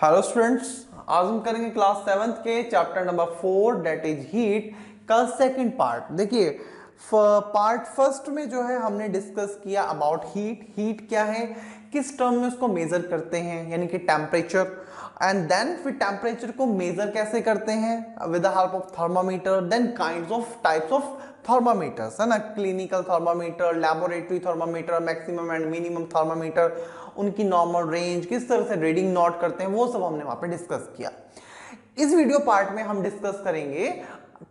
Hello students, आज हम करेंगे क्लास 7th के chapter number 4 that is heat का सेकंड पार्ट। देखिए पार्ट फर्स्ट में जो है हमने डिस्कस किया अबाउट हीट। हीट क्या है, किस टर्म में उसको मेजर करते हैं, यानी कि टेम्परेचर। एंड देन फिर टेम्परेचर को मेजर कैसे करते हैं with the help of thermometer, then kinds of types of thermometers, है ना, clinical thermometer, laboratory thermometer, maximum and minimum thermometer, उनकी नॉर्मल रेंज, किस तरह से रीडिंग नोट करते हैं, वो सब हमने वहां पे डिस्कस किया। इस वीडियो पार्ट में हम डिस्कस करेंगे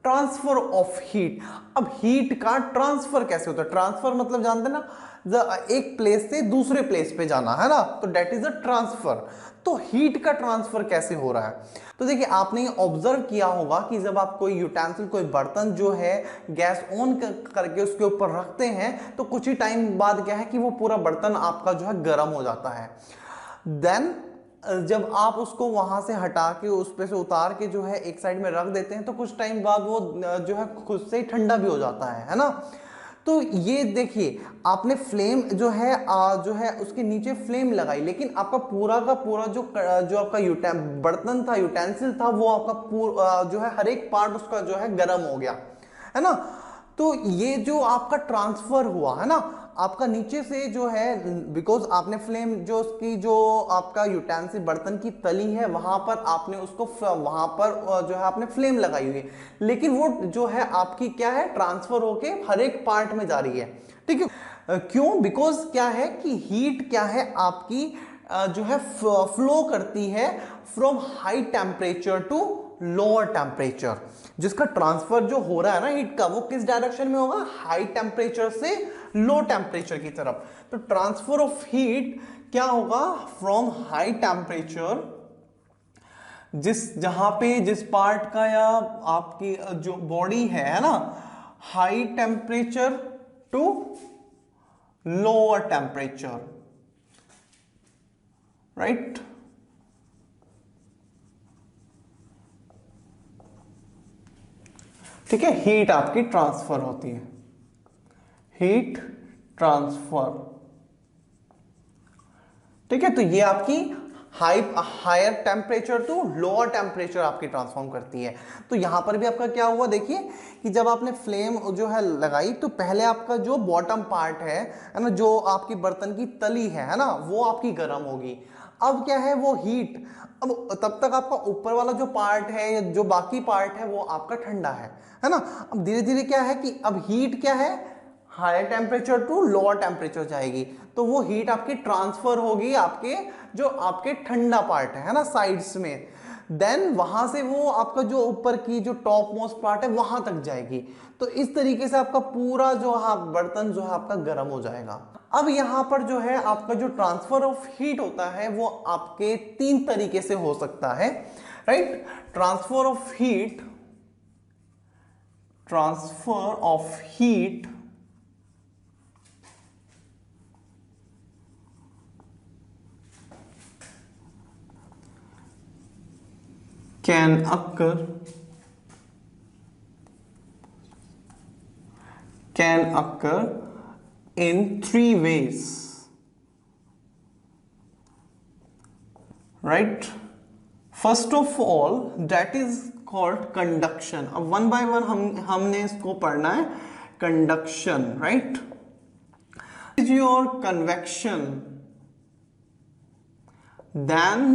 ट्रांसफर ऑफ हीट। अब हीट का ट्रांसफर कैसे होता है? ट्रांसफर मतलब जानते हैं ना, एक प्लेस से दूसरे प्लेस पे जाना, है ना, तो डेट इज अ ट्रांसफर। तो हीट का ट्रांसफर कैसे हो रहा है? तो देखिए आपने ऑब्जर्व किया होगा कि जब आप कोई यूटेंसिल, कोई बर्तन जो है गैस ऑन करके उसके ऊपर रखते हैं तो कुछ ही टाइम बाद क्या है कि वो पूरा बर्तन आपका जो है गर्म हो जाता है। देन जब आप उसको वहां से हटा के उस पे से उतार के जो है एक साइड में रख देते हैं तो कुछ टाइम बाद वो जो है खुद से ही ठंडा भी हो जाता है ना। तो ये देखिए आपने फ्लेम जो है उसके नीचे फ्लेम लगाई, लेकिन आपका पूरा का पूरा जो आपका बर्तन था, यूटेंसिल था, वो आपका पूरा जो है हर एक पार्ट उसका जो है गर्म हो गया, है ना। तो ये जो आपका ट्रांसफर हुआ है ना, आपका नीचे से जो है, बिकॉज आपने फ्लेम जो उसकी जो आपका यूटेंसिल बर्तन की तली है वहां पर आपने उसको वहां पर जो है आपने फ्लेम लगाई हुई है, लेकिन वो जो है आपकी क्या है, ट्रांसफर होके हर एक पार्ट में जा रही है। ठीक है, क्यों? बिकॉज क्या है कि हीट क्या है आपकी जो है फ्लो करती है from high temperature to lower temperature. जिसका ट्रांसफर जो हो रहा है ना हीट का, वो किस डायरेक्शन में होगा? हाई टेम्परेचर से लो टेम्परेचर की तरफ। तो ट्रांसफर ऑफ हीट क्या होगा? फ्रॉम हाई टेम्परेचर, जहां पे जिस पार्ट का या आपकी जो बॉडी है ना, high temperature to lower temperature, right. ठीक है, हीट आपकी ट्रांसफर होती है, हीट ट्रांसफर। ठीक है, तो ये आपकी higher temperature to lower temperature आपकी ट्रांसफॉर्म करती है। तो यहां पर भी आपका क्या हुआ, देखिए कि जब आपने फ्लेम जो है लगाई तो पहले आपका जो बॉटम पार्ट है ना, जो आपकी बर्तन की तली है ना, वो आपकी गर्म होगी। अब क्या है, वो हीट, अब तब तक आपका ऊपर वाला जो पार्ट है या जो बाकी पार्ट है वो आपका ठंडा है ना। अब धीरे धीरे क्या है कि अब हीट क्या है, higher temperature to lower temperature जाएगी, तो वो हीट आपकी ट्रांसफर होगी आपके जो आपके ठंडा पार्ट है ना, साइड्स में। देन वहां से वो आपका जो ऊपर की जो टॉप मोस्ट पार्ट है वहां तक जाएगी। तो इस तरीके से आपका पूरा जो बर्तन जो है आपका गर्म हो जाएगा। अब यहां पर जो है आपका जो ट्रांसफर ऑफ हीट होता है वो आपके तीन तरीके से हो सकता है, right. Transfer of heat, transfer of heat can occur in three ways, right? First of all, that is called conduction. अब वन बाय वन हमने इसको पढ़ना है। conduction, right? is your convection, then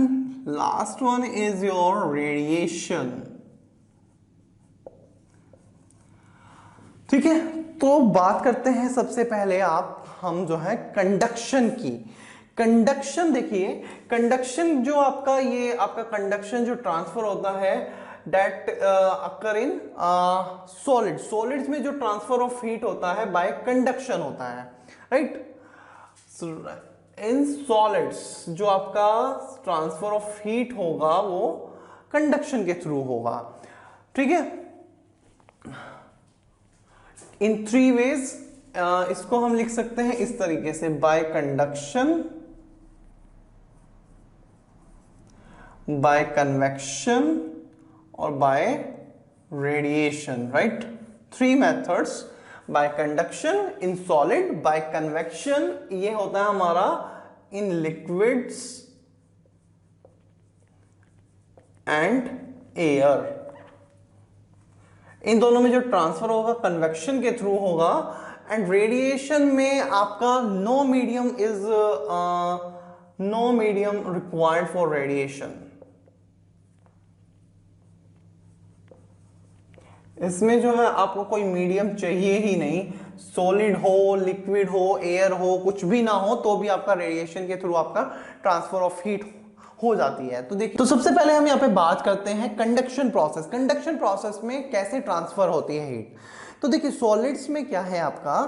last one is your radiation। ठीक है, तो बात करते हैं सबसे पहले हम जो है कंडक्शन की। कंडक्शन देखिए, कंडक्शन जो आपका ये आपका कंडक्शन जो ट्रांसफर होता है डेट अकर इन सॉलिड्स में जो ट्रांसफर ऑफ हीट होता है बाय कंडक्शन होता है, राइट। इन सॉलिड्स जो आपका ट्रांसफर ऑफ हीट होगा वो कंडक्शन के थ्रू होगा। ठीक है, इन थ्री वेज, इसको हम लिख सकते हैं इस तरीके से, बाय कंडक्शन, बाय कन्वेक्शन और by radiation, right. Three methods, by conduction, in solid, by convection, ये होता है हमारा इन लिक्विड्स, एंड एयर, इन दोनों में जो ट्रांसफर होगा कन्वेक्शन के थ्रू होगा। एंड रेडिएशन में आपका no medium required for radiation, इसमें जो है आपको कोई मीडियम चाहिए ही नहीं, सॉलिड हो, लिक्विड हो, एयर हो, कुछ भी ना हो तो भी आपका रेडिएशन के थ्रू आपका ट्रांसफर ऑफ हीट हो जाती है। तो देखिए, तो सबसे पहले हम यहाँ पे बात करते हैं कंडक्शन प्रोसेस। कंडक्शन प्रोसेस में कैसे ट्रांसफर होती है हीट। तो देखिए सॉलिड्स में क्या है आपका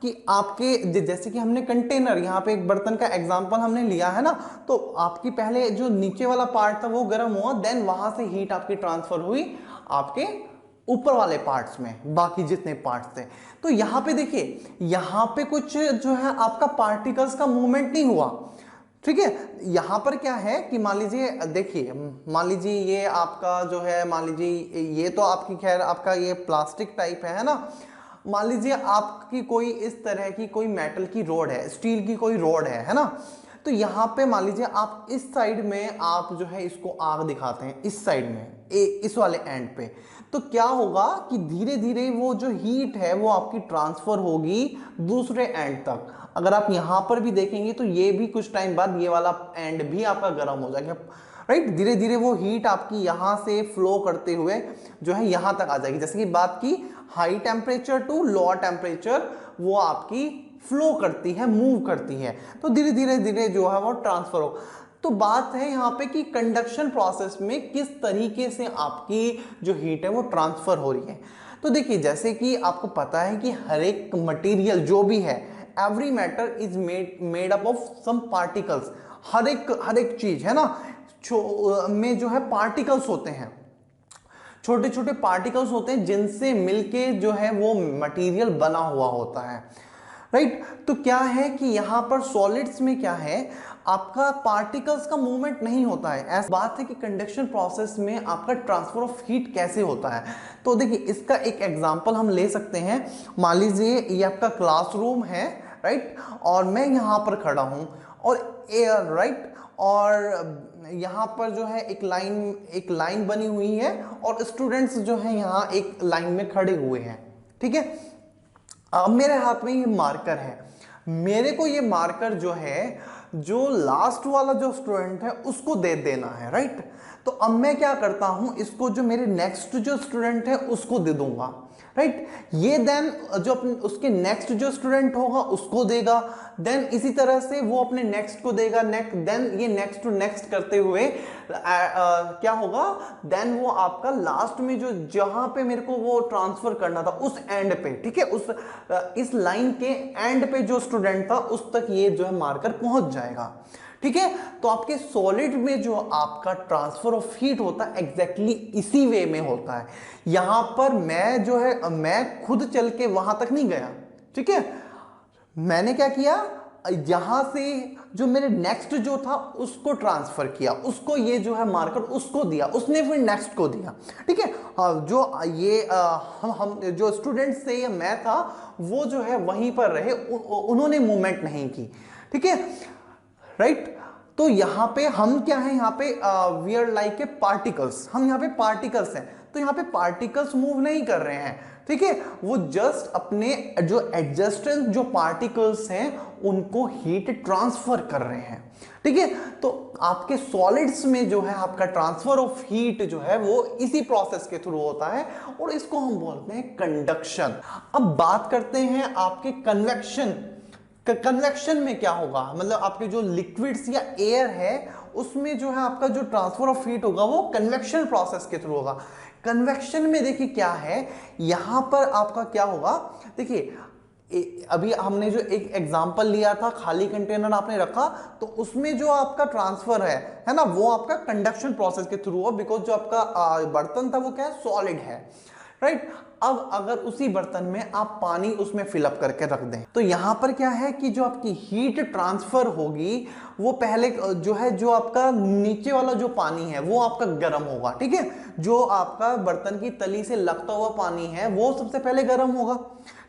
कि आपके जैसे कि हमने कंटेनर, यहाँ पे एक बर्तन का एग्जांपल हमने लिया है ना, तो आपकी पहले जो नीचे वाला पार्ट था वो गर्म हुआ, देन वहां से हीट आपकी ट्रांसफर हुई आपके ऊपर वाले पार्ट्स में, बाकी जितने पार्ट्स थे। तो यहाँ पे देखिए, यहाँ पे कुछ जो है आपका पार्टिकल्स का मूवमेंट नहीं हुआ, ठीक है। यहाँ पर क्या है कि मान लीजिए, देखिए मान लीजिए ये आपका जो है, मान लीजिए ये तो आपकी खैर आपका ये प्लास्टिक टाइप है ना, मान लीजिए आपकी कोई इस तरह की कोई मेटल की रोड है, स्टील की कोई रोड है ना, तो यहाँ पे मान लीजिए आप इस साइड में आप जो है इसको आग दिखाते हैं, इस साइड में इस वाले एंड पे, तो क्या होगा कि धीरे धीरे वो जो हीट है वो आपकी ट्रांसफर होगी दूसरे एंड तक। अगर आप यहाँ पर भी देखेंगे तो ये भी कुछ टाइम बाद ये वाला एंड भी आपका गर्म हो जाएगा, राइट। धीरे धीरे वो हीट आपकी यहाँ से फ्लो करते हुए जो है यहाँ तक आ जाएगी। जैसे कि बात की high temperature to lower temperature, वो आपकी फ्लो करती है, मूव करती है, तो धीरे धीरे धीरे जो है वो ट्रांसफर हो। तो बात है यहाँ पे कि कंडक्शन प्रोसेस में किस तरीके से आपकी जो हीट है वो ट्रांसफर हो रही है। तो देखिए, जैसे कि आपको पता है कि हर एक मटेरियल जो भी है, every matter is made up of some particles, हर एक चीज है ना में जो है पार्टिकल्स होते हैं, छोटे छोटे पार्टिकल्स होते हैं जिनसे मिलके जो है वो मटेरियल बना हुआ होता है, राइट। तो क्या है कि यहाँ पर सॉलिड्स में क्या है, आपका पार्टिकल्स का मूवमेंट नहीं होता है। ऐसी बात है कि कंडक्शन प्रोसेस में आपका ट्रांसफर ऑफ हीट कैसे होता है। तो देखिए, इसका एक एग्जांपल हम ले सकते हैं। मान लीजिए ये आपका क्लासरूम है, राइट, और मैं यहाँ पर खड़ा हूँ और एयर, राइट, और यहाँ पर जो है एक लाइन बनी हुई है और स्टूडेंट्स जो है यहाँ एक लाइन में खड़े हुए हैं, ठीक है। अब मेरे हाथ में ये मार्कर है, मेरे को ये मार्कर जो है, जो लास्ट वाला जो स्टूडेंट है उसको दे देना है, राइट। तो अब मैं क्या करता हूं, इसको जो मेरे नेक्स्ट जो स्टूडेंट है उसको दे दूंगा, राइट। ये देन जो अपने उसके नेक्स्ट जो स्टूडेंट होगा उसको देगा, देन इसी तरह से वो अपने नेक्स्ट को देगा, नेक्स्ट, देन ये नेक्स्ट टू नेक्स्ट करते हुए क्या होगा, देन वो आपका लास्ट में जो जहां पे मेरे को वो ट्रांसफर करना था उस एंड पे, ठीक है, उस इस लाइन के एंड पे जो स्टूडेंट था उस तक ये जो है मार्कर पहुंच जाएगा, ठीक है। तो आपके सॉलिड में जो आपका ट्रांसफर ऑफ हीट होता है एग्जैक्टली इसी वे में होता है। यहां पर मैं जो है, मैं खुद चल के वहां तक नहीं गया, ठीक है, मैंने क्या किया, यहां से जो मेरे नेक्स्ट जो था उसको ट्रांसफर किया, उसको ये जो है मार्कर उसको दिया, उसने फिर नेक्स्ट को दिया, ठीक है। जो ये हम जो स्टूडेंट्स थे या मैं था वो जो है वहीं पर रहे, उन्होंने मूवमेंट नहीं की, ठीक है, राइट। तो यहाँ पे हम क्या है, यहाँ पे we are like a particles, हम यहाँ पे पार्टिकल्स हैं, तो यहाँ पे पार्टिकल्स मूव नहीं कर रहे हैं, ठीक है, वो जस्ट अपने जो एडजस्टेंट जो पार्टिकल्स हैं उनको हीट ट्रांसफर कर रहे हैं, ठीक है। तो आपके सॉलिड्स में जो है आपका ट्रांसफर ऑफ हीट जो है वो इसी प्रोसेस के थ्रू होता है और इसको हम बोलते हैं कंडक्शन। अब बात करते हैं आपके कन्वेक्शन। कन्वेक्शन में क्या होगा, मतलब आपके जो लिक्विड्स या एयर है उसमें जो है आपका जो ट्रांसफर ऑफ हीट होगा वो कन्वेक्शन प्रोसेस के थ्रू होगा। कन्वेक्शन में देखिए क्या है, यहां पर आपका क्या होगा, देखिए अभी हमने जो एक एग्जांपल लिया था, खाली कंटेनर आपने रखा तो उसमें जो आपका ट्रांसफर है ना, वो आपका कंडक्शन प्रोसेस के थ्रू हो, बिकॉज जो आपका बर्तन था वो क्या है, सॉलिड है, राइट। अब अगर उसी बर्तन में आप पानी उसमें फिलअप करके रख दें तो यहां पर क्या है कि जो आपकी हीट ट्रांसफर होगी वो पहले जो है, जो आपका नीचे वाला जो पानी है वो आपका गर्म होगा, ठीक है, जो आपका बर्तन की तली से लगता हुआ पानी है वो सबसे पहले गर्म होगा,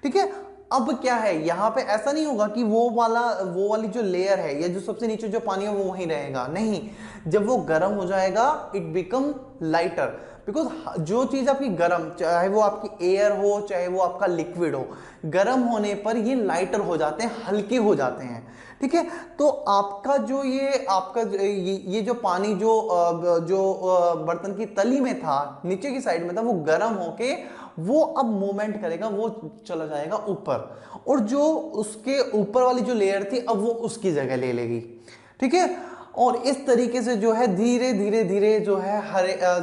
ठीक है। अब क्या है, यहाँ पे ऐसा नहीं होगा कि वो वाली जो लेयर है या जो सबसे नीचे जो पानी है वो वहीं रहेगा, नहीं। जब वो गर्म हो जाएगा इट बिकम लाइटर, बिकॉज जो चीज आपकी गर्म, चाहे वो आपकी एयर हो चाहे वो आपका लिक्विड हो, गर्म होने पर ये लाइटर हो जाते हैं, हल्के हो जाते हैं, ठीक है। तो आपका जो ये जो पानी जो बर्तन की तली में था, नीचे की साइड में था, वो गर्म होके वो अब मूवमेंट करेगा, वो चला जाएगा ऊपर, और जो उसके ऊपर वाली जो लेयर थी अब वो उसकी जगह ले लेगी, ठीक है। और इस तरीके से जो है धीरे धीरे धीरे जो है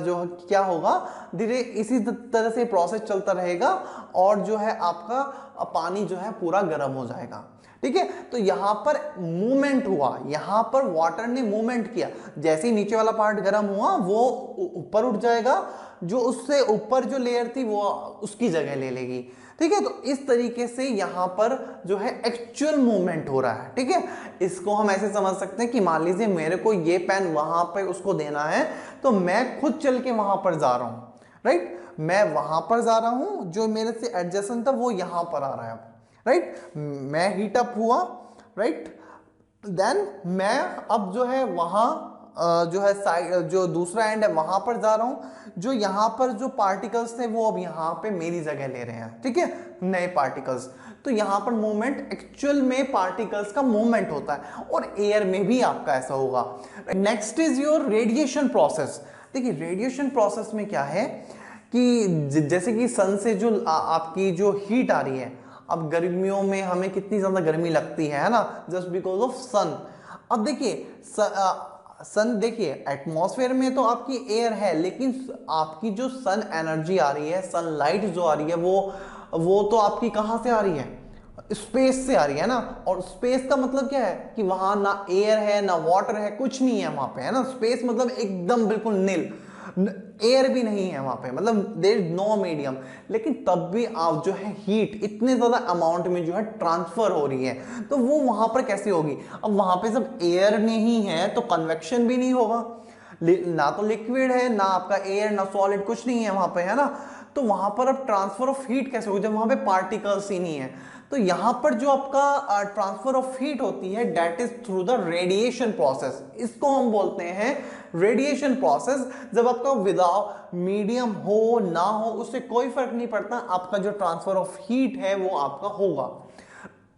जो क्या होगा, धीरे इसी तरह से प्रोसेस चलता रहेगा, और जो है आपका पानी जो है पूरा गर्म हो जाएगा, ठीक है। तो यहां पर मूवमेंट हुआ, यहां पर वाटर ने मूवमेंट किया, जैसे ही नीचे वाला पार्ट गर्म हुआ वो ऊपर उठ जाएगा, जो उससे ऊपर जो लेयर थी वो उसकी जगह ले लेगी, ठीक है। तो इस तरीके से यहां पर जो है एक्चुअल मूवमेंट हो रहा है, ठीक है। इसको हम ऐसे समझ सकते हैं कि मान लीजिए मेरे को ये पेन वहां पे उसको देना है, तो मैं खुद चल के वहां पर जा रहा हूं, राइट, मैं वहां पर जा रहा हूं, जो मेरे से एडजेसेंट था वो यहां पर आ रहा है, राइट, मैं हीट अप हुआ, राइट, देन मैं अब जो है वहां जो है साइड, जो दूसरा एंड है वहां पर जा रहा हूं, जो यहां पर जो पार्टिकल्स थे वो अब यहां पे मेरी जगह ले रहे हैं, ठीक है, नए पार्टिकल्स। तो यहां पर मूवमेंट, एक्चुअल में पार्टिकल्स का मूवमेंट होता है, और एयर में भी आपका ऐसा होगा। Next is your radiation process. देखिए रेडिएशन प्रोसेस में क्या है कि जैसे कि सन से जो आपकी जो हीट आ रही है, अब गर्मियों में हमें कितनी ज्यादा गर्मी लगती है ना, जस्ट बिकॉज ऑफ सन। अब देखिए सन, देखिए एटमॉस्फेयर में तो आपकी एयर है, लेकिन आपकी जो सन एनर्जी आ रही है, सनलाइट जो आ रही है, वो तो आपकी कहां से आ रही है, स्पेस से आ रही है ना। और स्पेस का मतलब क्या है कि वहां ना एयर है ना वाटर है, कुछ नहीं है वहां पे, है ना। स्पेस मतलब एकदम बिल्कुल नील, एयर भी नहीं है वहां पे, मतलब देयर इज नो मीडियम। लेकिन तब भी आप जो है हीट इतने ज्यादा अमाउंट में जो है ट्रांसफर हो रही है, तो वो वहां पर कैसे होगी। अब वहां पे जब एयर नहीं है तो कन्वेक्शन भी नहीं होगा, ना तो लिक्विड है ना आपका एयर ना सॉलिड, कुछ नहीं है वहां पे, है ना। तो वहां पर अब ट्रांसफर ऑफ हीट कैसे होगी जब वहां पे पार्टिकल्स ही नहीं है। तो यहां पर जो आपका ट्रांसफर ऑफ हीट होती है that is through the radiation process, इसको हम बोलते हैं रेडिएशन प्रोसेस। जब आपका विदाउट मीडियम हो ना हो उससे कोई फर्क नहीं पड़ता, आपका जो ट्रांसफर ऑफ हीट है वो आपका होगा,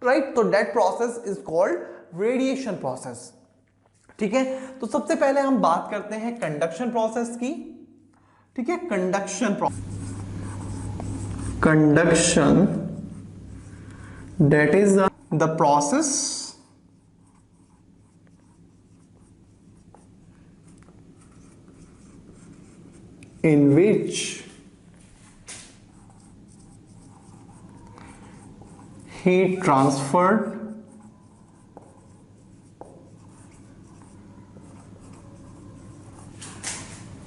राइट। तो that process is called radiation process, ठीक है। तो सबसे पहले हम बात करते हैं कंडक्शन प्रोसेस की, ठीक है। Conduction that is the process in which heat transferred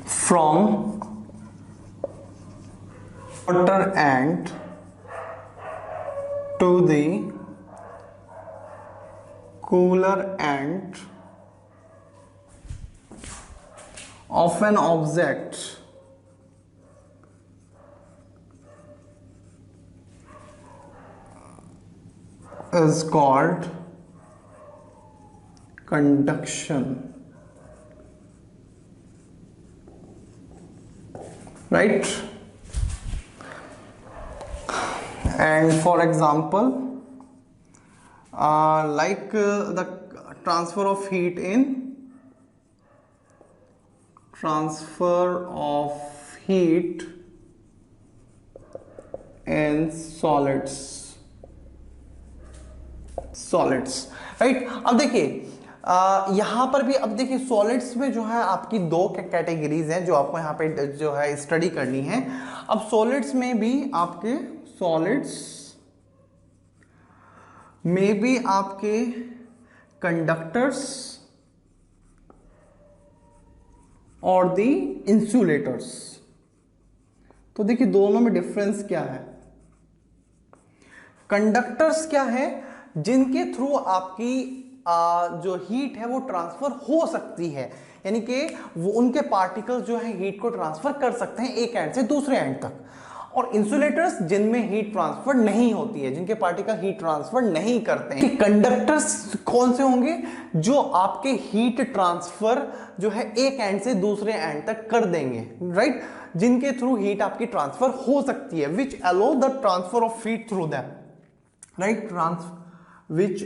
from water and to the cooler end of an object is called conduction, right? And for example, the transfer of heat in solids, right. अब देखिए यहां पर भी, अब देखिए solids में जो है आपकी दो कैटेगरीज हैं जो आपको यहाँ पे जो है स्टडी करनी है। अब सॉलिड्स में भी आपके कंडक्टर्स और दी इंसुलेटर्स। तो देखिए दोनों में डिफरेंस क्या है। कंडक्टर्स क्या है, जिनके थ्रू आपकी जो हीट है वो ट्रांसफर हो सकती है, यानी कि वो उनके पार्टिकल्स जो है हीट को ट्रांसफर कर सकते हैं एक एंड से दूसरे एंड तक। और इंसुलेटर्स जिनमें हीट ट्रांसफर नहीं होती है, जिनके पार्टिकल हीट ट्रांसफर नहीं करते हैं। कंडक्टर्स कौन से होंगे? जो आपके हीट ट्रांसफर जो है एक एंड से दूसरे एंड तक कर देंगे, राइट, जिनके थ्रू हीट आपकी ट्रांसफर हो सकती है, which allow the transfer of heat through them, right, which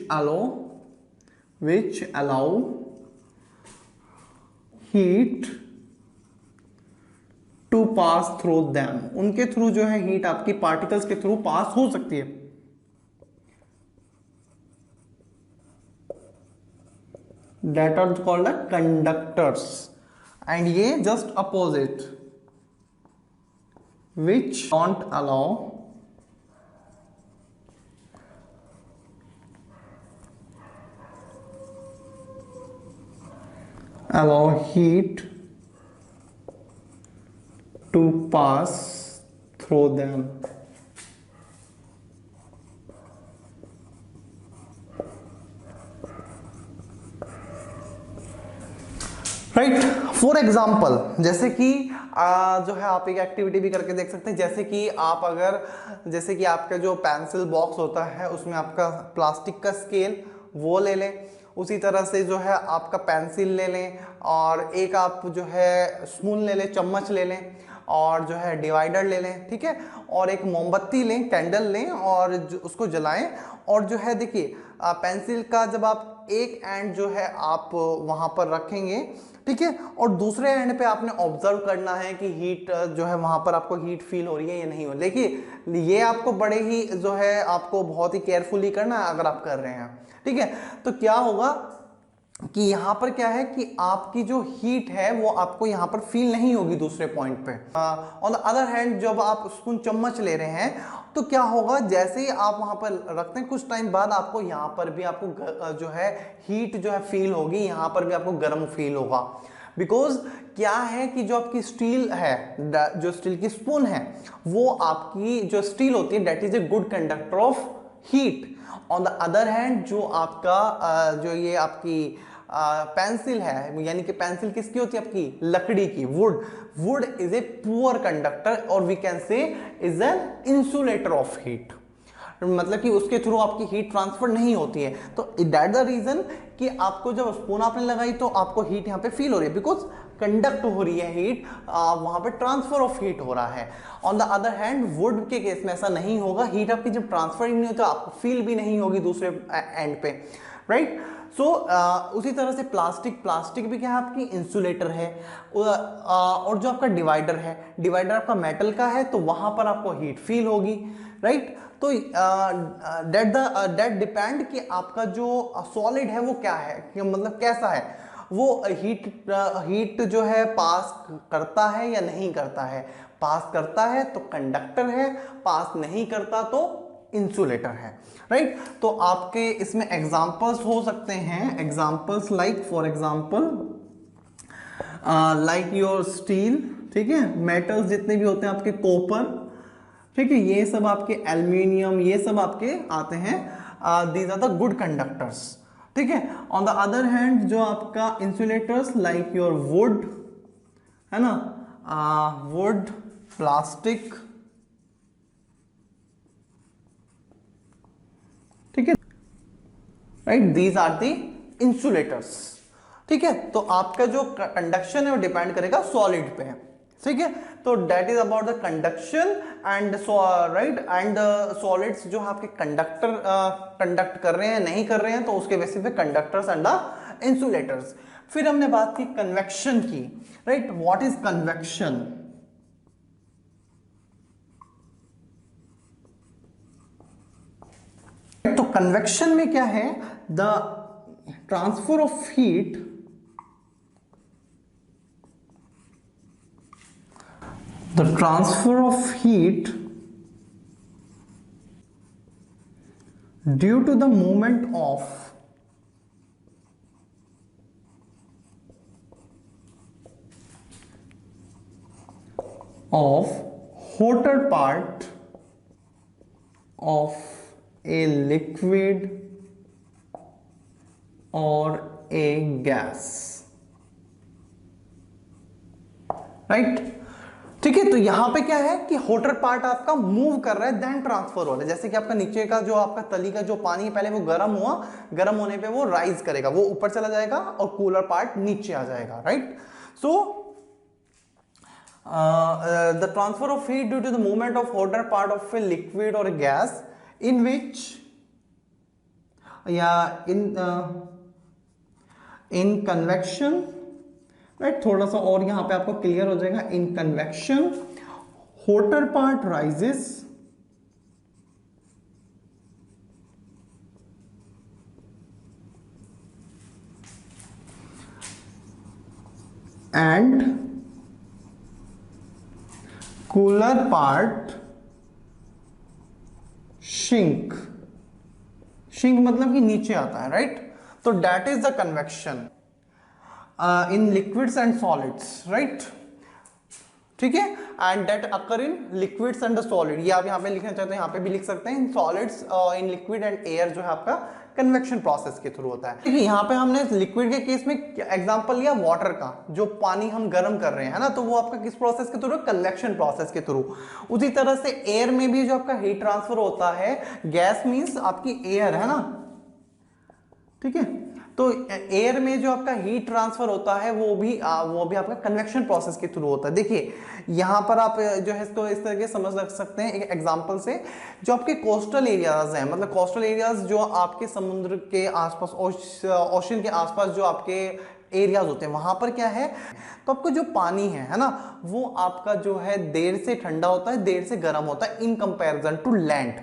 allow heat to pass through them, उनके थ्रू जो है हीट आपकी पार्टिकल्स के थ्रू पास हो सकती है। That are called as conductors, and ये just opposite, which don't allow heat to pass through them। Right, for example जैसे कि जो है आप एक एक्टिविटी भी करके देख सकते हैं, जैसे कि आप अगर, जैसे कि आपका जो पेंसिल बॉक्स होता है उसमें आपका प्लास्टिक का स्केल वो ले लें, उसी तरह से जो है आपका पेंसिल ले लें, और एक आप जो है स्पून ले लें, चम्मच ले लें, और जो है डिवाइडर ले लें, ठीक है, और एक मोमबत्ती लें, कैंडल लें, और उसको जलाएं, और जो है देखिए पेंसिल का जब आप एक एंड जो है आप वहां पर रखेंगे, ठीक है, और दूसरे एंड पे आपने ऑब्जर्व करना है कि हीट जो है वहां पर आपको हीट फील हो रही है या नहीं हो। देखिए ये आपको बड़े ही जो है आपको बहुत ही केयरफुली करना है अगर आप कर रहे हैं, ठीक है। तो क्या होगा कि यहां पर क्या है कि आपकी जो हीट है वो आपको यहां पर फील नहीं होगी दूसरे पॉइंट पे। ऑन द अदर हैंड जब आप स्पून चम्मच ले रहे हैं तो क्या होगा, जैसे ही आप वहां पर रखते हैं कुछ टाइम बाद आपको यहां पर भी आपको जो है हीट जो है फील होगी, यहां पर भी आपको गर्म फील होगा। बिकॉज क्या है कि जो आपकी स्टील है, जो स्टील की स्पून है, वो आपकी जो स्टील होती है that is a good conductor of heat. On the other hand जो आपका जो ये आपकी पेंसिल है, यानी कि पेंसिल किसकी होती है, आपकी लकड़ी की, wood is a poor conductor, और we can say is an insulator of heat, मतलब कि उसके थ्रू आपकी हीट ट्रांसफर नहीं होती है। तो दैट द रीजन कि आपको जब स्पून आपने लगाई तो आपको हीट यहाँ पे फील हो रही है, बिकॉज कंडक्ट हो रही है हीट, वहां पे ट्रांसफर ऑफ हीट हो रहा है। On the other hand would के केस में ऐसा नहीं होगा, हीट आपकी जब ट्रांसफर ही नहीं होती आपको फील भी नहीं होगी दूसरे एंड पे, राइट। सो उसी तरह से प्लास्टिक भी क्या है, आपकी इंसुलेटर है, और जो आपका डिवाइडर है, डिवाइडर आपका मेटल का है तो वहां पर आपको हीट फील होगी, राइट। तो दैट डिपेंड कि आपका जो सॉलिड है वो क्या है, कि मतलब कैसा है, वो हीट जो है पास करता है या नहीं करता है। पास करता है तो कंडक्टर है, पास नहीं करता तो इंसुलेटर है, राइट। तो आपके इसमें एग्जांपल्स हो सकते हैं, examples like for example like your steel, ठीक है, मेटल्स जितने भी होते हैं आपके, कॉपर, ठीक है, ये सब आपके एल्यूमिनियम, ये सब आपके आते हैं, these are the good conductors, ठीक है। ऑन द अदर हैंड जो आपका इंसुलेटर्स लाइक योर वुड है ना, वुड, प्लास्टिक, ठीक है, right, these are the insulators, ठीक है। तो आपका जो कंडक्शन है वो डिपेंड करेगा सॉलिड पे, ठीक है। तो that is about the conduction and right, and solids जो आपके कंडक्ट कर रहे हैं नहीं कर रहे हैं, तो उसके बेसिस पे कंडक्टर्स एंड द इंसुलेटर्स। फिर हमने बात की कन्वेक्शन की, राइट, व्हाट इज कन्वेक्शन। तो कन्वेक्शन में क्या है, the transfer of heat due to the movement of hotter part of a liquid or a gas, right, ठीक है, तो यहां पे क्या है कि होटर पार्ट आपका मूव कर रहा है देन ट्रांसफर हो रहा है। जैसे कि आपका नीचे का जो आपका तली का जो पानी है पहले वो गर्म हुआ, गर्म होने पे वो राइज करेगा, वो ऊपर चला जाएगा और कूलर पार्ट नीचे आ जाएगा, right. So the transfer of heat due to the movement of hotter part of a liquid और गैस इन विच या इन कन्वेक्शन, राइट, थोड़ा सा और यहां पे आपको क्लियर हो जाएगा। In convection hotter part rises and cooler part sink, sink मतलब कि नीचे आता है, राइट। तो that is the convection in liquids and solids, right, ठीक है। And that occur in liquids and the solid, ये आप यहाँ पे लिखना चाहते हैं यहाँ पे भी लिख सकते हैं। In solids, in liquid and air जो है आपका कन्वेक्शन प्रोसेस के थ्रू होता है। देखिए यहाँ पे हमने लिक्विड के केस में एग्जांपल लिया वाटर का, जो पानी हम गर्म कर रहे हैं, है ना, तो वो आपका किस प्रोसेस के थ्रू, कन्वेक्शन प्रोसेस के थ्रू। उसी तरह से एयर में भी जो आपका हीट ट्रांसफर होता है, गैस मीन्स आपकी एयर, है ना, ठीक है। तो एयर में जो आपका हीट ट्रांसफर होता है वो भी आपका कन्वेक्शन प्रोसेस के थ्रू होता है। देखिए यहां पर आप जो है इसको इस तरह के समझ लग सकते हैं एक एग्जांपल से। जो आपके कोस्टल एरियाज हैं, मतलब कोस्टल एरियाज जो आपके समुद्र के आसपास, ओशन के आसपास जो आपके एरियाज होते हैं, वहां पर क्या है, तो आपको जो पानी है ना, वो आपका जो है देर से ठंडा होता है, देर से गर्म होता है इन कंपैरिजन टू लैंड।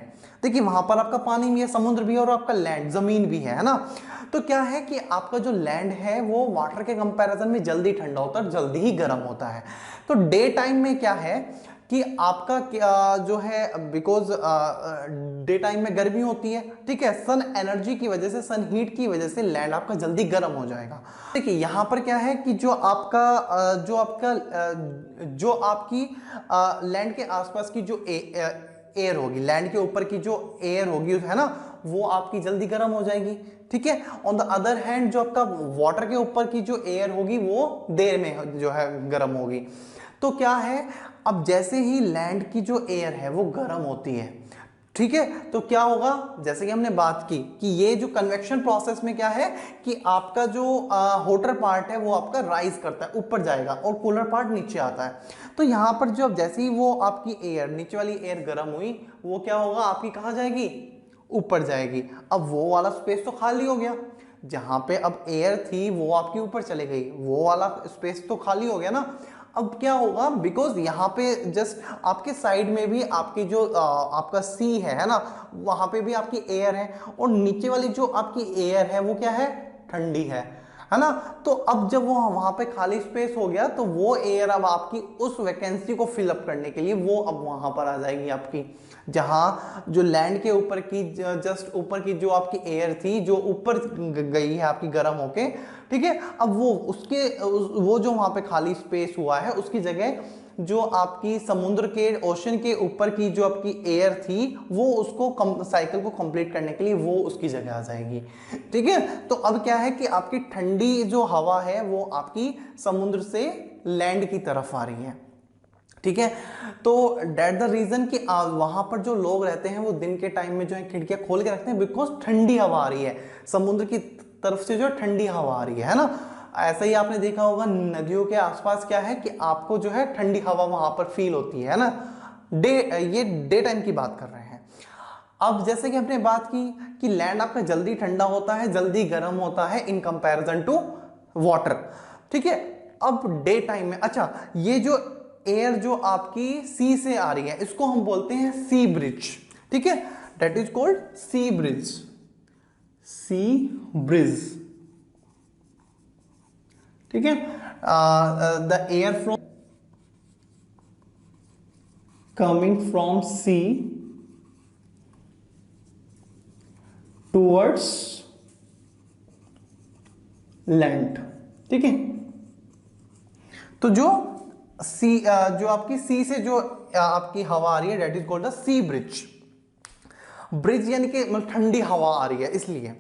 देखिए वहां पर आपका पानी भी है, समुद्र भी है और आपका लैंड, जमीन भी है ना। तो क्या है कि आपका जो लैंड है वो वाटर के कंपैरिजन में जल्दी ठंडा होता है, जल्दी ही गर्म होता है। तो डे टाइम में क्या है कि आपका जो है, बिकॉज डे टाइम में गर्मी होती है, ठीक है, सन एनर्जी की वजह से, सन हीट की वजह से लैंड आपका जल्दी गर्म हो जाएगा। देखिए यहां पर क्या है कि जो आपकी लैंड के आसपास की जो एयर होगी, लैंड के ऊपर की जो एयर होगी, है ना, वो आपकी जल्दी गर्म हो जाएगी, ठीक है। ऑन द अदर हैंड जो आपका वाटर के ऊपर की जो एयर होगी वो देर में जो है गर्म होगी। तो क्या है, अब जैसे ही लैंड की जो एयर है वो गर्म होती है, ठीक है, तो क्या होगा, जैसे कि हमने बात की कि ये जो कन्वेक्शन प्रोसेस में क्या है कि आपका जो होटर पार्ट है वो आपका राइज करता है, ऊपर जाएगा, और कूलर पार्ट नीचे आता है। तो यहाँ पर जो जैसे ही वो आपकी एयर, नीचे वाली एयर गर्म हुई, वो क्या होगा, आपकी कहाँ जाएगी, ऊपर जाएगी। अब वो वाला स्पेस तो खाली हो गया, जहां पे अब एयर थी वो आपकी ऊपर चली गई, वो वाला स्पेस तो खाली हो गया ना। अब क्या होगा, बिकॉज यहाँ पे जस्ट आपके साइड में भी आपकी जो आपका सी है ना, वहां पे भी आपकी एयर है, और नीचे वाली जो आपकी एयर है वो क्या है, ठंडी है ना। तो अब जब वो वहां पे खाली स्पेस हो गया, तो वो एयर अब आपकी उस वैकेंसी को फिलअप करने के लिए वो अब वहां पर आ जाएगी आपकी, जहां जो लैंड के ऊपर की, जस्ट ऊपर की जो आपकी एयर थी जो ऊपर गई है आपकी गर्म होके, ठीक है। अब वो जो वहां पे खाली स्पेस हुआ है उसकी जगह जो आपकी समुद्र के, ओशन के ऊपर की जो आपकी एयर थी वो उसको साइकिल को कंप्लीट करने के लिए वो उसकी जगह आ जाएगी, ठीक है। तो अब क्या है कि आपकी ठंडी जो हवा है वो आपकी समुद्र से लैंड की तरफ आ रही है, ठीक है। तो डेट द रीजन कि वहां पर जो लोग रहते हैं वो दिन के टाइम में जो है खिड़कियां खोल के रखते हैं, बिकॉज ठंडी हवा आ रही है, समुद्र की तरफ से जो ठंडी हवा आ रही है ना। ऐसा ही आपने देखा होगा नदियों के आसपास क्या है कि आपको जो है ठंडी हवा वहां पर फील होती है ना। ये डे टाइम की बात कर रहे हैं। अब जैसे कि हमने बात की कि लैंड आपका जल्दी ठंडा होता है, जल्दी गर्म होता है इन कंपैरिजन टू वाटर, ठीक है। अब डे टाइम में, अच्छा, ये जो एयर जो आपकी सी से आ रही है इसको हम बोलते हैं सी ब्रिज, ठीक है, that is called sea breeze, sea breeze, ठीक है। The air from coming from sea towards land, ठीक है। तो जो सी, जो आपकी सी से जो आपकी हवा आ रही है that is called the sea breeze. Breeze यानी कि मतलब ठंडी हवा आ रही है इसलिए।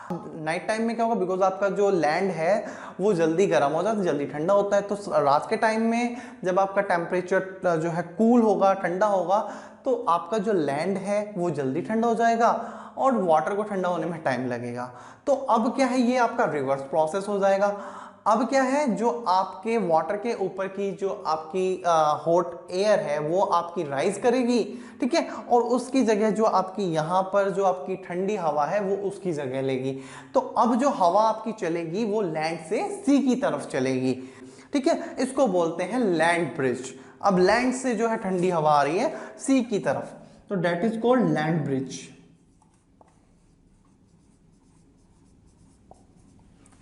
नाइट टाइम में क्या होगा, बिकॉज आपका जो लैंड है वो जल्दी गर्म हो जाता है, जल्दी ठंडा होता है, तो रात के टाइम में जब आपका टेम्परेचर जो है कूल होगा, ठंडा होगा, तो आपका जो लैंड है वो जल्दी ठंडा हो जाएगा और वाटर को ठंडा होने में टाइम लगेगा। तो अब क्या है, ये आपका रिवर्स प्रोसेस हो जाएगा। अब क्या है, जो आपके वाटर के ऊपर की जो आपकी हॉट एयर है वो आपकी राइज करेगी, ठीक है, और उसकी जगह जो आपकी यहाँ पर जो आपकी ठंडी हवा है वो उसकी जगह लेगी। तो अब जो हवा आपकी चलेगी वो लैंड से सी की तरफ चलेगी, ठीक है, इसको बोलते हैं लैंड ब्रिज। अब लैंड से जो है ठंडी हवा आ रही है सी की तरफ, तो that is called land breeze,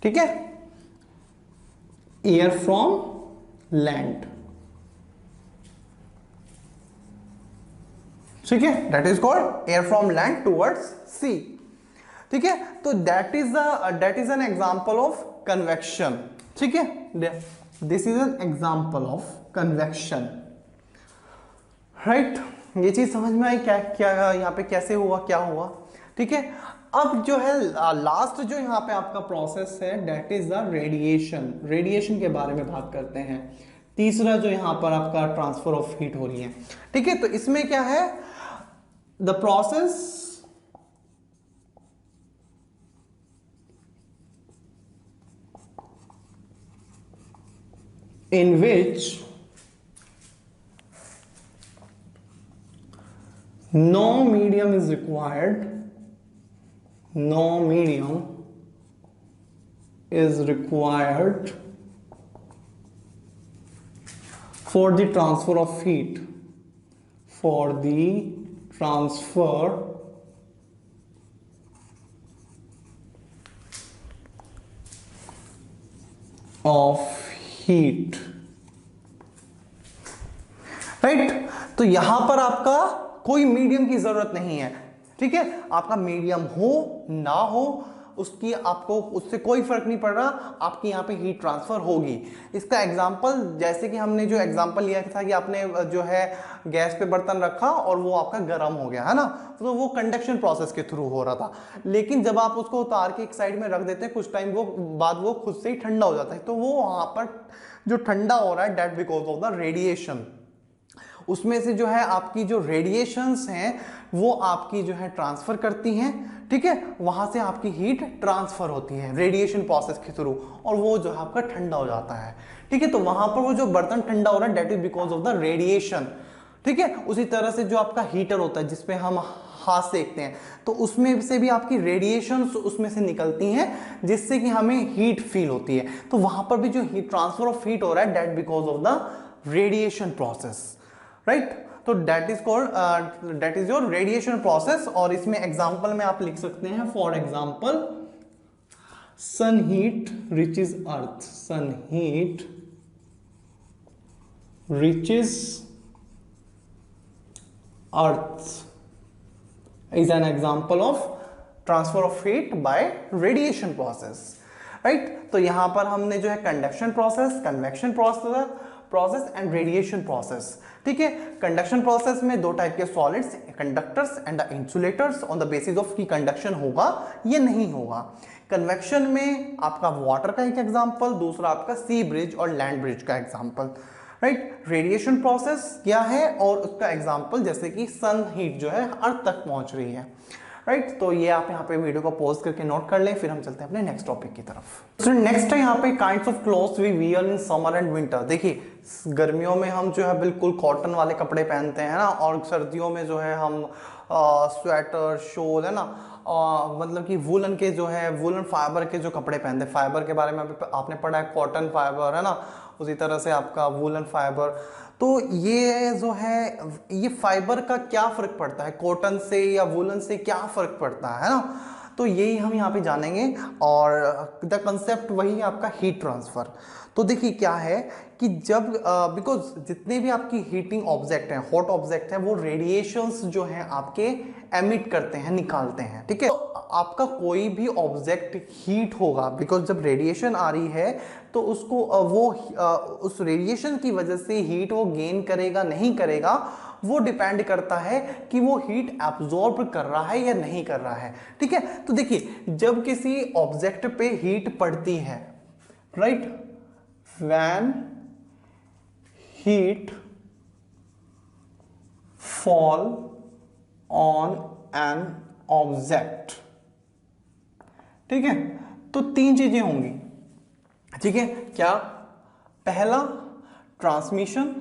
ठीक है, एयर फ्रॉम लैंड, ठीक है, that is called air from land towards sea, ठीक है। तो that is an example of convection, ठीक है, this is an example of convection, right. ये चीज समझ में आई क्या क्या यहाँ पे कैसे हुआ, क्या हुआ, ठीक है। अब जो है लास्ट जो यहाँ पे आपका प्रोसेस है that is the radiation. Radiation के बारे में बात करते हैं। तीसरा जो यहाँ पर आपका ट्रांसफर ऑफ हीट हो रही है, ठीक है। तो इसमें क्या है, the process in which no medium is required, no medium is required for the transfer of heat, for the transfer of heat, right. तो यहां पर आपका कोई मीडियम की जरूरत नहीं है, ठीक है, आपका मीडियम हो ना हो उसकी आपको उससे कोई फर्क नहीं पड़ रहा, आपकी यहाँ पे हीट ट्रांसफर होगी। इसका एग्जांपल जैसे कि हमने जो एग्जांपल लिया था कि आपने जो है गैस पे बर्तन रखा और वो आपका गर्म हो गया है ना, तो वो कंडक्शन प्रोसेस के थ्रू हो रहा था। लेकिन जब आप उसको उतार के एक साइड में रख देते हैं, कुछ टाइम वो बाद वो खुद से ही ठंडा हो जाता है, तो वो वहां पर जो ठंडा हो रहा है that because of the radiation. उसमें से जो है आपकी जो रेडिएशंस हैं वो आपकी जो है ट्रांसफर करती हैं, ठीक है, वहां से आपकी हीट ट्रांसफर होती है रेडिएशन प्रोसेस के थ्रू, और वो जो है आपका ठंडा हो जाता है, ठीक है। तो वहां पर वो जो बर्तन ठंडा हो रहा है that is because of the radiation, ठीक है। उसी तरह से जो आपका हीटर होता है जिसपे हम हाथ सेकते हैं, तो उसमें से भी आपकी रेडिएशंस उसमें से निकलती हैं जिससे कि हमें हीट फील होती है। तो वहां पर भी जो हीट ट्रांसफर ऑफ हीट हो रहा है that because of the radiation process, right. तो that is called that is your radiation process. और इसमें एग्जांपल में आप लिख सकते हैं, for example sun heat reaches earth, sun heat reaches earth is an example of transfer of heat by radiation process, right। तो यहां पर हमने जो है conduction process, convection process and radiation process, ठीक है। कंडक्शन प्रोसेस में दो टाइप के solids, conductors and the insulators, on the basis of की कंडक्शन होगा ये नहीं होगा। कन्वेक्शन में आपका वाटर का एक एग्जांपल, दूसरा आपका सी ब्रिज और लैंड ब्रिज का एग्जांपल, राइट। रेडिएशन प्रोसेस क्या है और उसका एग्जांपल जैसे कि सन हीट जो है अर्थ तक पहुंच रही है, राइट। तो ये आप यहाँ पे वीडियो को पॉज करके नोट कर लें, फिर हम चलते हैं अपने नेक्स्ट टॉपिक की तरफ। तो नेक्स्ट है यहाँ पे kinds of clothes we wear in summer and winter. देखिए गर्मियों में हम जो है बिल्कुल कॉटन वाले कपड़े पहनते हैं ना, और सर्दियों में जो है हम स्वेटर, शॉल, है ना, मतलब कि वुलन के जो है वुलन फाइबर के जो कपड़े पहनते हैं, फाइबर के बारे में आपने पढ़ा है, कॉटन फाइबर, है ना, उसी तरह से आपका वुलन फाइबर। तो ये जो है ये फाइबर का क्या फर्क पड़ता है, कॉटन से या वुलन से क्या फर्क पड़ता है ना, तो यही हम यहाँ पे जानेंगे। और द कंसेप्ट वही है आपका हीट ट्रांसफर। तो देखिए क्या है कि जब बिकॉज जितने भी आपकी हीटिंग ऑब्जेक्ट हैं, हॉट ऑब्जेक्ट हैं, वो रेडिएशंस जो हैं आपके एमिट करते हैं, निकालते हैं, ठीक है। तो आपका कोई भी ऑब्जेक्ट हीट होगा, बिकॉज जब रेडिएशन आ रही है तो उसको उस रेडिएशन की वजह से हीट वो गेन करेगा नहीं करेगा, वो डिपेंड करता है कि वो हीट एब्जॉर्ब कर रहा है या नहीं कर रहा है। ठीक है, तो देखिए जब किसी ऑब्जेक्ट पे हीट पड़ती है, right, when heat fall on an object, ठीक है, तो तीन चीजें होंगी। ठीक है, क्या? पहला ट्रांसमिशन,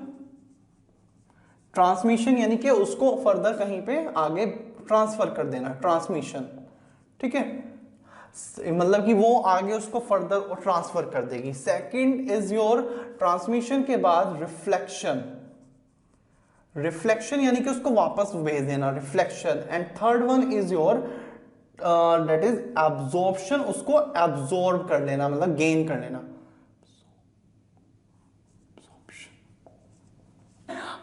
ट्रांसमिशन यानी कि उसको फर्दर कहीं पे आगे ट्रांसफर कर देना, ट्रांसमिशन। ठीक है, मतलब कि वो आगे उसको फर्दर ट्रांसफर कर देगी। सेकंड इज योर ट्रांसमिशन के बाद रिफ्लेक्शन, रिफ्लेक्शन यानी कि उसको वापस भेज देना, reflection. And third one is your that is absorption, उसको एब्जॉर्ब कर लेना, मतलब गेन कर लेना।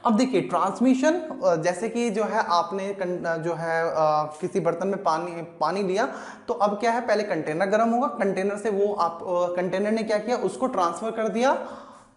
अब देखिए ट्रांसमिशन, जैसे कि जो है आपने जो है किसी बर्तन में पानी लिया, तो अब क्या है, पहले कंटेनर गर्म होगा, कंटेनर से वो आप कंटेनर ने क्या किया, उसको ट्रांसफर कर दिया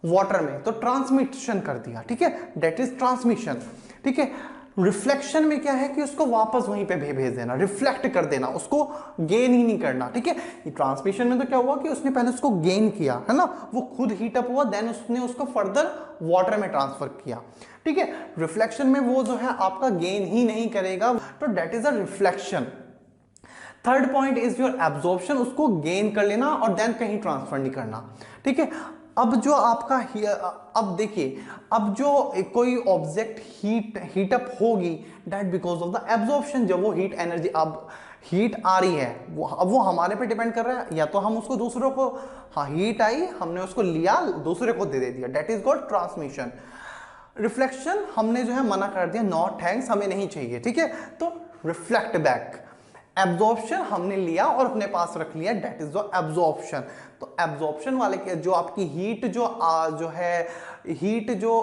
वाटर में, तो ट्रांसमिशन कर दिया। ठीक है, दैट इज ट्रांसमिशन। ठीक है, रिफ्लेक्शन में क्या है कि उसको वापस वहीं पे भेज देना, रिफ्लेक्ट कर देना, उसको गेन ही नहीं करना। ठीक है, ट्रांसमिशन में तो क्या हुआ कि उसने पहले उसको गेन किया, है ना, वो खुद हीट अप हुआ, देन उसने उसको फर्दर वाटर में ट्रांसफर किया। ठीक है, रिफ्लेक्शन में वो जो है आपका गेन ही नहीं करेगा, तो that is a reflection. Third point is your absorption, उसको गेन कर लेना और देन कहीं ट्रांसफर नहीं करना। ठीक है, अब जो आपका अब देखिए, अब जो कोई ऑब्जेक्ट हीट अप होगी, that because of the absorption. जब वो हीट एनर्जी, अब हीट आ रही है, अब वो हमारे पे डिपेंड कर रहा है, या तो हम उसको दूसरों को, हाँ हीट आई, हमने उसको लिया, दूसरे को दे दिया, that is called transmission. Reflection हमने जो है मना कर दिया, नो थैंक्स, हमें नहीं चाहिए। ठीक है, तो रिफ्लेक्ट बैक। एब्जॉर्प्शन हमने लिया और अपने पास रख लिया, दैट इज द एब्जॉर्प्शन। तो एब्जॉर्प्शन वाले के जो आपकी हीट जो है हीट जो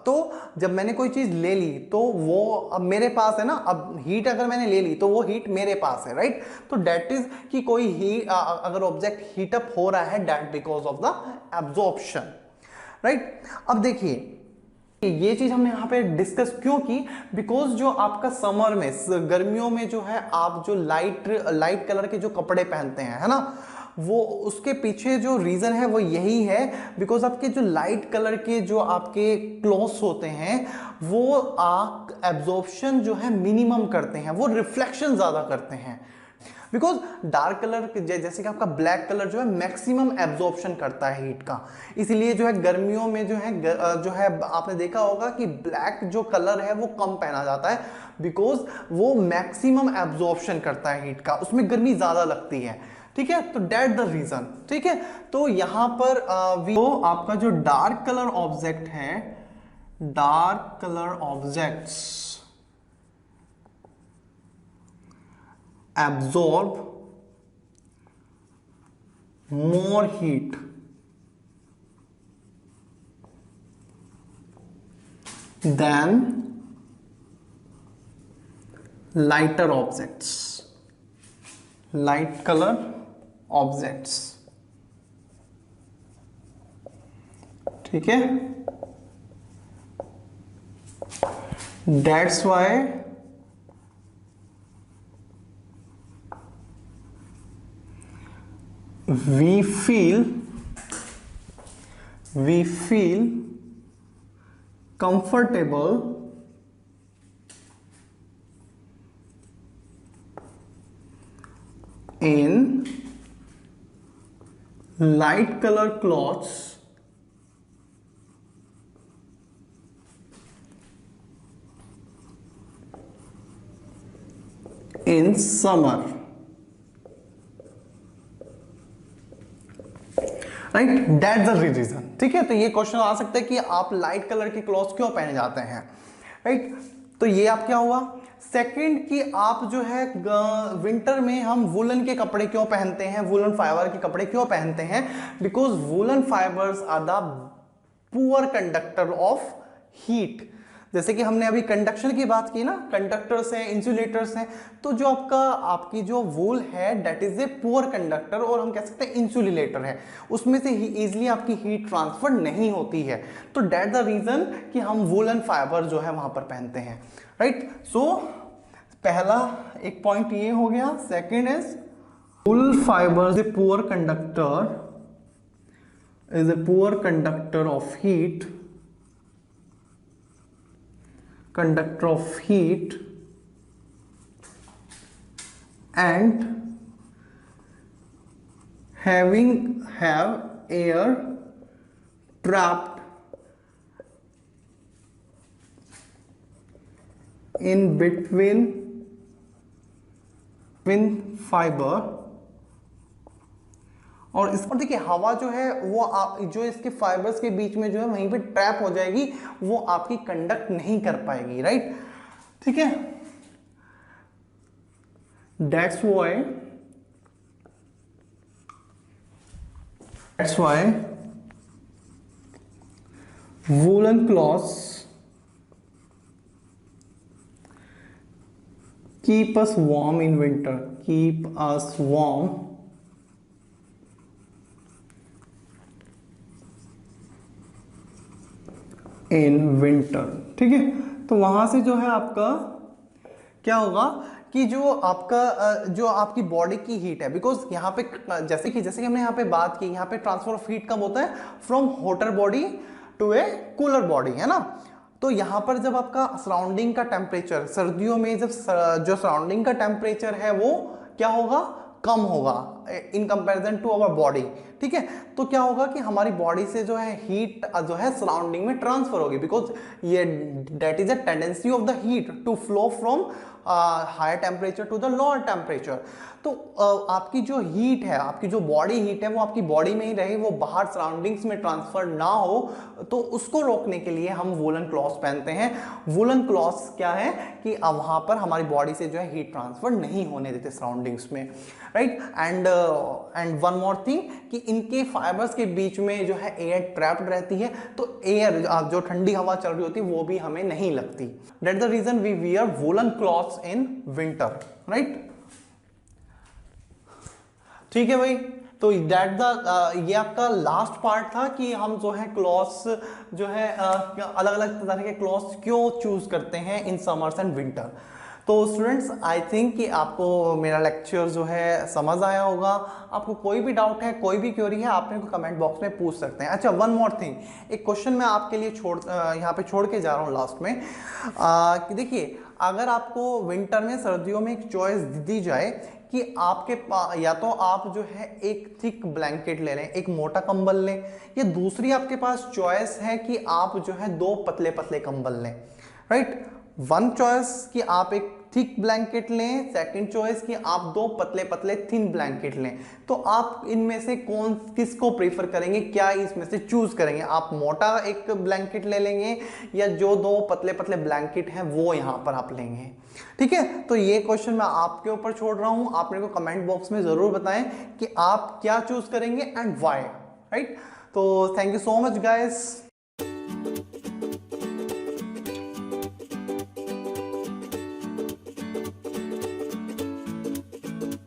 तो जब मैंने कोई चीज ले ली तो वो अब मेरे पास है ना, अब हीट अगर मैंने ले ली तो वो हीट मेरे पास है, राइट। तो दैट इज कि कोई हीट अगर ऑब्जेक्ट हीट अप हो रहा है, that because of the absorption, right. अब देखिए ये चीज हमने यहाँ पे डिस्कस क्यों की, बिकॉज जो आपका समर में, गर्मियों में जो है आप जो लाइट कलर के जो कपड़े पहनते हैं, है ना, वो उसके पीछे जो रीजन है वो यही है, बिकॉज आपके जो लाइट कलर के जो आपके क्लॉथ्स होते हैं वो एब्जॉर्प्शन जो है मिनिमम करते हैं, वो रिफ्लेक्शन ज्यादा करते हैं। बिकॉज डार्क कलर जैसे कि आपका ब्लैक कलर जो है मैक्सिमम एब्जॉर्प्शन करता है हीट का, इसलिए जो है गर्मियों में जो है आपने देखा होगा कि ब्लैक जो कलर है वो कम पहना जाता है, बिकॉज वो मैक्सिमम एब्जॉर्प्शन करता है हीट का, उसमें गर्मी ज्यादा लगती है। ठीक है, तो दैट द रीजन। ठीक है, तो यहां पर तो आपका जो डार्क कलर ऑब्जेक्ट है, dark colour objects absorb more heat than lighter objects, light color objects। ठीक है, that's why we feel comfortable in light color clothes in summer, right, that the reason. ठीक है, तो ये क्वेश्चन आ सकता है कि आप लाइट कलर के क्लॉथ्स क्यों पहने जाते हैं, राइट। तो ये आप क्या हुआ। सेकंड कि आप जो है विंटर में हम वुलन के कपड़े क्यों पहनते हैं, वुलन फाइबर के कपड़े क्यों पहनते हैं, because woollen fibres are the poor conductor of heat. जैसे कि हमने अभी कंडक्शन की बात की ना, कंडक्टर्स हैं, इंसुलेटर्स हैं, तो जो आपकी जो वूल है that is a poor conductor, और हम कह सकते हैं इंसुलेटर है, उसमें से इजीली आपकी हीट ट्रांसफर नहीं होती है। तो दैट द रीजन कि हम वूलन फाइबर जो है वहां पर पहनते हैं, राइट। सो पहला एक पॉइंट ये हो गया। Second is wool fibre is a poor conductor of heat, and have air trapped in between fiber। और इस पर देखिए हवा जो है वो जो इसके फाइबर्स के बीच में जो है वहीं पे ट्रैप हो जाएगी, वो आपकी कंडक्ट नहीं कर पाएगी, राइट। ठीक है, that's why woolen cloths keep us warm in winter, ठीक है। तो वहां से जो है आपका क्या होगा कि जो आपकी बॉडी की हीट है, बिकॉज यहाँ पे जैसे कि हमने यहाँ पे बात की, यहाँ पे ट्रांसफर ऑफ हीट कब होता है, from hotter body to a cooler body, है ना। तो यहाँ पर जब आपका सराउंडिंग का टेम्परेचर सर्दियों में जब जो सराउंडिंग का टेम्परेचर है वो क्या होगा, कम होगा in comparison to our body, ठीक है। तो क्या होगा कि हमारी बॉडी से जो है हीट जो है सराउंडिंग में ट्रांसफर होगी, बिकॉज ये that is a tendency of the heat to flow from higher temperature to the lower temperature. तो आपकी जो हीट है, आपकी जो बॉडी हीट है वो आपकी बॉडी में ही रहे, वो बाहर सराउंडिंग्स में ट्रांसफर ना हो, तो उसको रोकने के लिए हम वूलन क्लॉथ्स पहनते हैं। वूलन क्लॉथ्स क्या है कि वहां पर हमारी बॉडी से जो है हीट ट्रांसफर नहीं होने देते सराउंडिंग्स में, right. And one more thing कि इनके फाइबर्स के बीच में जो है एयर ट्रैप्ड रहती है, तो एयर जो ठंडी हवा चल रही होती है वो भी हमें नहीं लगती। That the reason we wear woollen clothes in winter, right. ठीक है भाई, तो ये आपका लास्ट पार्ट था कि हम जो है क्लॉथ्स जो है अलग अलग तरह के क्लॉथ्स क्यों चूज करते हैं इन समर्स एंड विंटर। तो स्टूडेंट्स आई थिंक कि आपको मेरा लेक्चर जो है समझ आया होगा। आपको कोई भी डाउट है, कोई भी क्वेरी है, आप मेरे को कमेंट बॉक्स में पूछ सकते हैं। अच्छा, वन मोर थिंग, एक क्वेश्चन मैं आपके लिए यहाँ पे छोड़ के जा रहा हूँ लास्ट में कि देखिए, अगर आपको विंटर में, सर्दियों में एक चॉइस दी जाए कि आपके या तो आप जो है एक थिक ब्लैंकेट ले लें, एक मोटा कंबल लें, या दूसरी आपके पास चॉइस है कि आप जो है दो पतले पतले कंबल लें, राइट। वन चॉइस कि आप एक थिक ब्लैंकेट लें, सेकंड चॉइस कि आप दो पतले पतले थिन ब्लैंकेट लें। तो आप इनमें से किसको प्रेफर करेंगे, क्या इसमें से चूज करेंगे? आप मोटा एक ब्लैंकेट ले लेंगे या जो दो पतले पतले ब्लैंकेट हैं वो यहाँ पर आप लेंगे? ठीक है, तो ये क्वेश्चन मैं आपके ऊपर छोड़ रहा हूं। आप मेरे को कमेंट बॉक्स में जरूर बताएं कि आप क्या चूज करेंगे एंड व्हाई, राइट। तो thank you so much guys.